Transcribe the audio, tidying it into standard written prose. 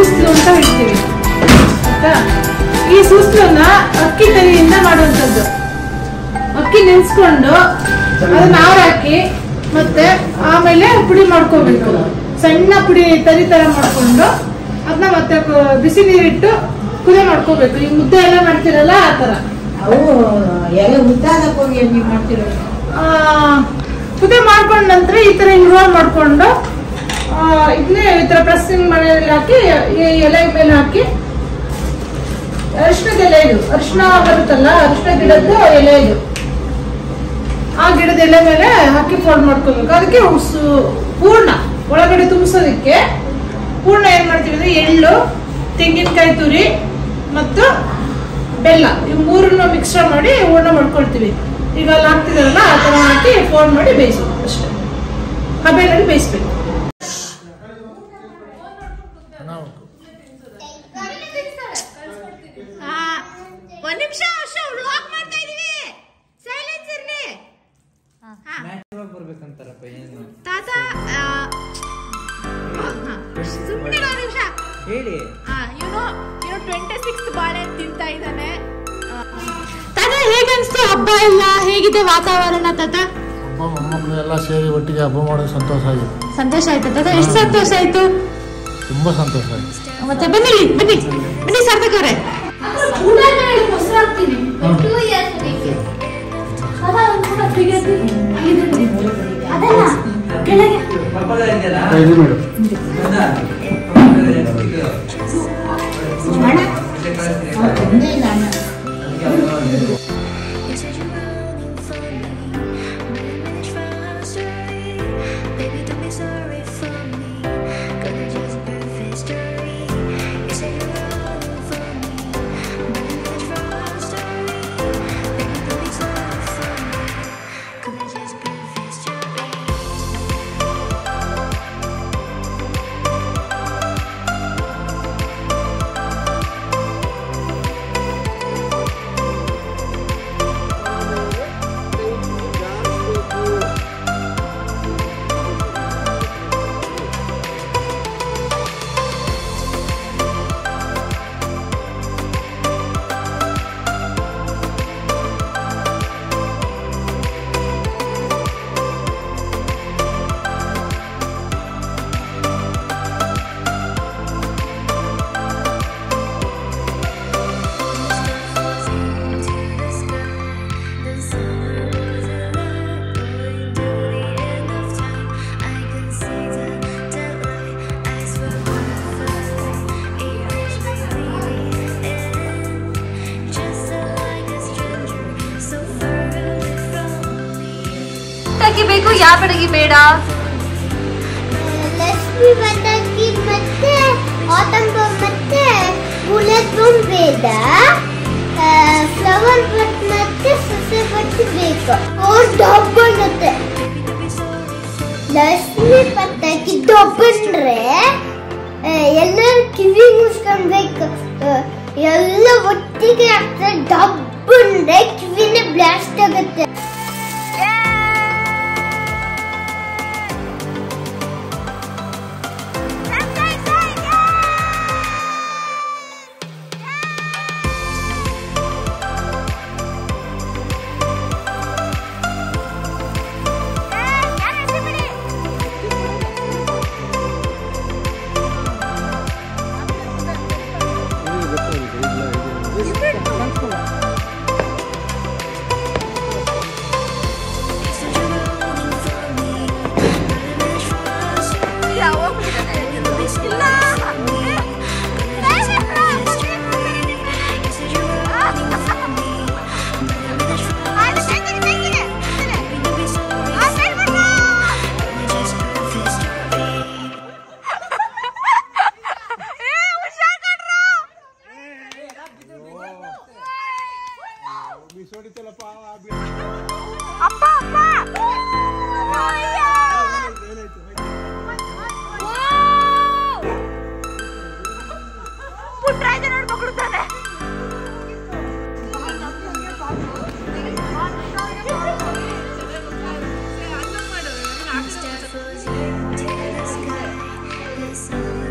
ಸೂಸ್ಲು ಅಂತ ಹೇಳ್ತೀವಿ ಆಯ್ತಾ. ಈ ಸೂಸ್ಲನ್ನ ಅಕ್ಕಿ ತರಿಯಿಂದ ಮಾಡುವಂಥದ್ದು. ಅಕ್ಕಿ ನೆನ್ಸ್ಕೊಂಡು ಅದನ್ನ ಹಾಕಿ ಮತ್ತೆ ಆಮೇಲೆ ಪುಡಿ ಮಾಡ್ಕೋಬೇಕು. ಸಣ್ಣ ಪುಡಿ ತರಿ ತರ ಮಾಡ್ಕೊಂಡು ಅದನ್ನ ಮತ್ತೆ ಬಿಸಿ ನೀರಿಟ್ಟು ಕುದಿ ಮಾಡ್ಕೋಬೇಕು. ಈ ಮುದ್ದೆ ಎಲ್ಲ ಮಾಡ್ತಿರಲ್ಲ ಆ ತರ ಕುದಿ ಮಾಡ್ಕೊಂಡ ನಂತರ ಈ ತರ ಹಿಂಗ್ ರೋಲ್ ಮಾಡ್ಕೊಂಡು ಇದನ್ನೇ ಈ ತರ ಪ್ರೆಸ್ಸಿಂಗ್ ಮನೆಯಲ್ಲಿ ಹಾಕಿ ಎಲೆ ಮೇಲೆ ಹಾಕಿ ಅರಿಶಿಣದ ಎಲೆ, ಇದು ಅರಿಶಿಣ ಬರುತ್ತಲ್ಲ ಅರಿಶಿಣ ಗಿಡದ್ದು ಎಲೆ, ಇದು ಆ ಗಿಡದ ಎಲೆ ಮೇಲೆ ಹಾಕಿ ಫೋಲ್ಡ್ ಮಾಡ್ಕೋಬೇಕು. ಅದಕ್ಕೆ ಪೂರ್ಣ ಒಳಗಡೆ ತುಂಬಿಸೋದಕ್ಕೆ ಪೂರ್ಣ ಏನ್ ಮಾಡ್ತೀವಿ ಅಂದ್ರೆ ಎಳ್ಳು, ತೆಂಗಿನಕಾಯಿ ತುರಿ ಮತ್ತು ಬೆಲ್ಲ ಇವು ಮೂರನ್ನು ಮಿಕ್ಸ್ಚರ್ ಮಾಡಿ ಹೂರ್ಣ ಮಾಡ್ಕೊಳ್ತೀವಿ. ಈಗ ಅಲ್ಲಿ ಹಾಕ್ತಿದಾರಲ್ಲ ಆ ತರ ಹಾಕಿ ಫೋಲ್ಡ್ ಮಾಡಿ ಬೇಯಿಸೋದು ಅಷ್ಟೇ. ಹಬೆಯಲ್ಲಿ ಬೇಯಿಸ್ಬೇಕು. ಒಂದ್ ನಿಮಿಷ ವ್ಲಾಗ್ ಮಾಡ್ತಾ ಇದೀವಿ, ಸೈಲೆನ್ಸ್ ಇರ್ಲಿ. ಬರ್ಬೇಕಂತಾರಪ್ಪ ಏನು ತಾತ ಸುಮ್ಮನೆ ಒಂದು ನಿಮಿಷ ಹೇಳಿ. ಇವನು 26th ಬಾಳೆ ತಿಂತಾ ಇದ್ದಾನೆ. ತಾತ ಹೇಗನ್ಸ್ತು ಹಬ್ಬ ಎಲ್ಲ? ಹೇಗಿದೆ ವಾತಾವರಣ ತಾತ? ಹಬ್ಬ ಮೊಮ್ಮಕ್ಕಳು ಎಲ್ಲ ಸೇರಿ ಒಟ್ಟಿಗೆ ಹಬ್ಬ ಮಾಡೋದು ಸಂತೋಷ ಆಗಿದೆ. ಸಂತೋಷ ಆಯ್ತು ತಾತ? ಎಷ್ಟು ಸಂತೋಷ ಆಯ್ತು? ತುಂಬಾ ಸಂತೋಷ ಆಯ್ತು. ಮತ್ತೆ ಬನ್ನಿ ಬನ್ನಿ ಬನ್ನಿ ಸಾರ್ಥಕವ್ರೆ. ಬೇಕು ಯಾವ ಪಡಗಿ ಬೇಡ? ಲಕ್ಷ್ಮಿ ಪಟಾಕಿ ಮತ್ತೆ ಆಟಂ ಬಾಂಬ್ ಮತ್ತೆ ಬುಲೆಟ್ ಬಾಂಬ್ ಬೇಡ. ಫ್ಲವರ್ ಬಟ್ ಮತ್ತೆ ಸೊಸೆ ಬಟ್ ಬೇಕು. ಡಬ್ಬ ಅನ್ನತ್ತೆ. ಲಕ್ಷ್ಮಿ ಪಟಾಕಿ ಡಬ್ಬಂದ್ರೆ ಎಲ್ಲರೂ ಕಿವಿ ಮುಸ್ಕೊಬೇಕು. ಎಲ್ಲ ಒಟ್ಟಿಗೆ ಆಗ್ತದೆ. ಡಬ್ಬಂದ್ರೆ ಕಿವಿನೇ ಬ್ಲಾಸ್ಟ್ ಆಗುತ್ತೆ. Step into the sky, the sun